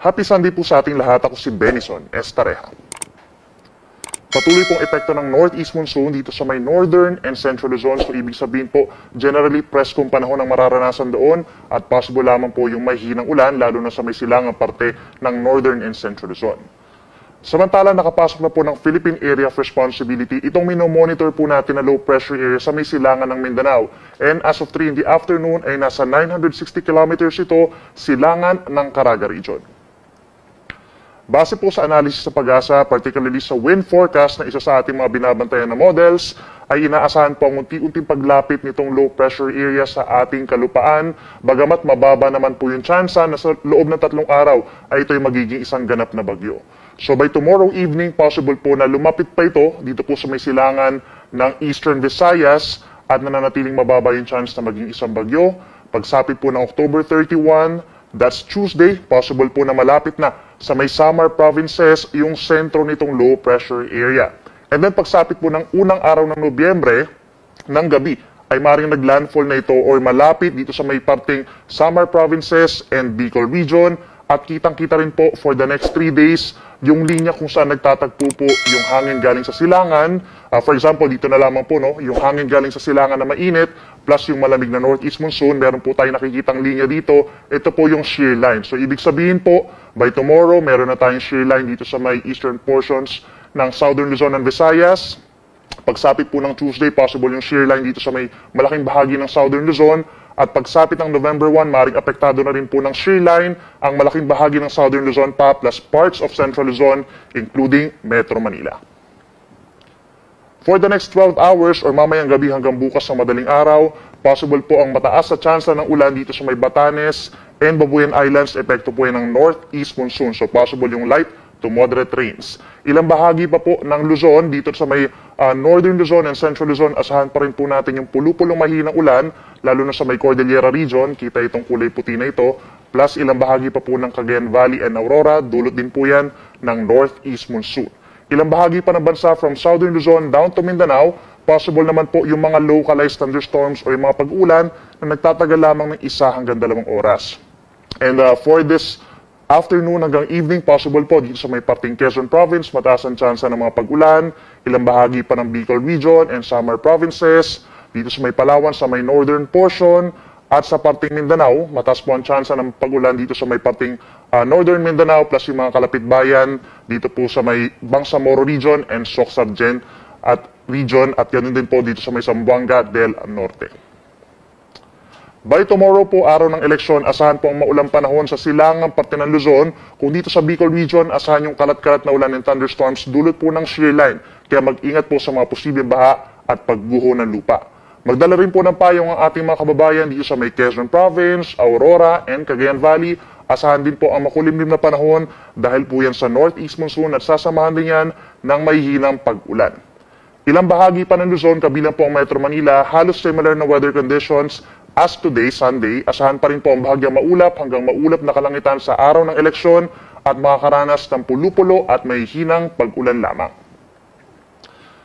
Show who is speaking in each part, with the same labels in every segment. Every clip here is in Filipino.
Speaker 1: Happy Sunday po sa ating lahat. Ako si Benison Estareja. Patuloy pong epekto ng northeast monsoon dito sa may northern and central Luzon. So ibig sabihin po, generally preskong panahon ang mararanasan doon at possible lamang po yung may hinang ulan, lalo na sa may silangang parte ng northern and central Luzon. Samantala, nakapasok na po ng Philippine Area of Responsibility itong minomonitor po natin na low pressure area sa may silangan ng Mindanao. And as of 3 in the afternoon ay nasa 960 kilometers ito, silangan ng Caraga Region. Base po sa analysis sa Pag-asa, particularly sa wind forecast na isa sa ating mga binabantayan na models, ay inaasahan po ang unti-unting paglapit nitong low pressure area sa ating kalupaan, bagamat mababa naman po yung tsansa na sa loob ng 3 araw ay ito'y magiging isang ganap na bagyo. So by tomorrow evening, possible po na lumapit pa ito dito po sa may silangan ng Eastern Visayas at nananatiling mababa yung chance na maging isang bagyo. Pagsapit po ng October 31, that's Tuesday, possible po na malapit na sa may Samar provinces yung sentro nitong low pressure area. And then pagsapit po ng unang araw ng Nobyembre, ng gabi, ay maring naglandfall na ito or malapit dito sa may parting Samar provinces and Bicol region. At kitang-kita rin po for the next 3 days yung linya kung saan nagtatagpo po yung hangin galing sa silangan. For example, dito na lamang po, no, yung hangin galing sa silangan na mainit plus yung malamig na northeast monsoon. Meron po tayo nakikitang linya dito. Ito po yung shear line. So, ibig sabihin po, by tomorrow, meron na tayong shear line dito sa may eastern portions ng Southern Luzon and Visayas. Pagsapit po ng Tuesday, possible yung shear line dito sa may malaking bahagi ng Southern Luzon. At pagsapit ng November 1, maring apektado na rin po ng shear line ang malaking bahagi ng Southern Luzon pa plus parts of Central Luzon, including Metro Manila. For the next 12 hours or mamayang gabi hanggang bukas ng madaling araw, possible po ang mataas na tsansa ng ulan dito sa may Batanes and Babuyan Islands. Epekto po yan ng northeast monsoon. So possible yung light to moderate rains. Ilang bahagi pa po ng Luzon, dito sa may northern Luzon and central Luzon, asahan pa rin po natin yung pulupulong mahinang ulan, lalo na sa may Cordillera region, kita itong kulay puti na ito, plus ilang bahagi pa po ng Cagayan Valley and Aurora, dulot din po yan ng northeast monsoon. Ilang bahagi pa ng bansa from southern Luzon down to Mindanao, possible naman po yung mga localized thunderstorms o yung mga pag-ulan na nagtatagal lamang ng 1 hanggang 2 oras. And for this afternoon hanggang evening, possible po dito sa may parting Quezon Province, mataas ang tsansa ng mga pag-ulan, ilang bahagi pa ng Bicol Region and Samar Provinces, dito sa may Palawan, sa may northern portion, at sa parting Mindanao, mataas po ang tsansa ng pag-ulan dito sa may parting northern Mindanao, plus yung mga kalapit bayan, dito po sa may Bangsamoro Region and Soc-Sargen at region, at ganun din po dito sa may Zamboanga del Norte. By tomorrow po, araw ng eleksyon, asahan po ang maulang panahon sa silangang parte ng Luzon. Kung dito sa Bicol Region, asahan yung kalat-kalat na ulan and thunderstorms dulot po ng shear line. Kaya mag-ingat po sa mga posibleng baha at pagguho ng lupa. Magdala rin po ng payong ang ating mga kababayan dito sa may Quezon Province, Aurora, and Cagayan Valley. Asahan din po ang makulimlim na panahon dahil po yan sa northeast monsoon at sasamahan din yan ng may hinang pag-ulan. Ilang bahagi pa ng Luzon, kabilang po ang Metro Manila, halos similar na weather conditions. As today, Sunday, asahan pa rin po ang bahagyang maulap hanggang maulap na kalangitan sa araw ng eleksyon at makakaranas ng pulupulo at may hinang pag-ulan lamang.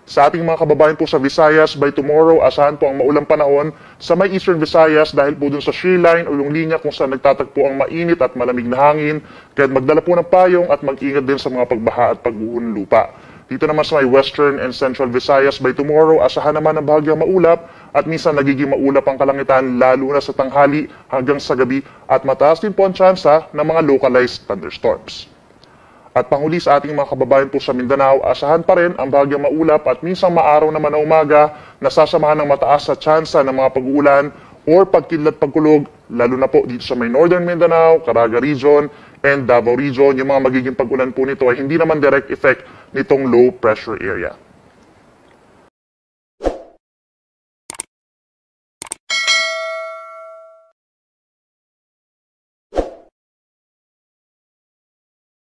Speaker 1: Sa ating mga kababayan po sa Visayas, by tomorrow, asahan po ang maulang panahon sa may Eastern Visayas dahil po dun sa shear line o yung linya kung saan nagtatagpo ang mainit at malamig na hangin. Kaya magdala po ng payong at mag-ingat din sa mga pagbaha at pagguho ng lupa. Dito naman sa may Western and Central Visayas, by tomorrow, asahan naman ang bahagyang maulap at minsan nagiging maulap ang kalangitan lalo na sa tanghali hanggang sa gabi at mataas din po ang tsansa ng mga localized thunderstorms. At panghuli sa ating mga kababayan po sa Mindanao, asahan pa rin ang bahagyang maulap at minsan maaraw naman na umaga na sasamahan ng mataas sa tsansa ng mga pag-uulan or pagkidlat pagkulog, lalo na po dito sa may Northern Mindanao, Caraga Region, and Davao Region. Yung mga magiging pag-ulan po nito ay hindi naman direct effect nitong low pressure area.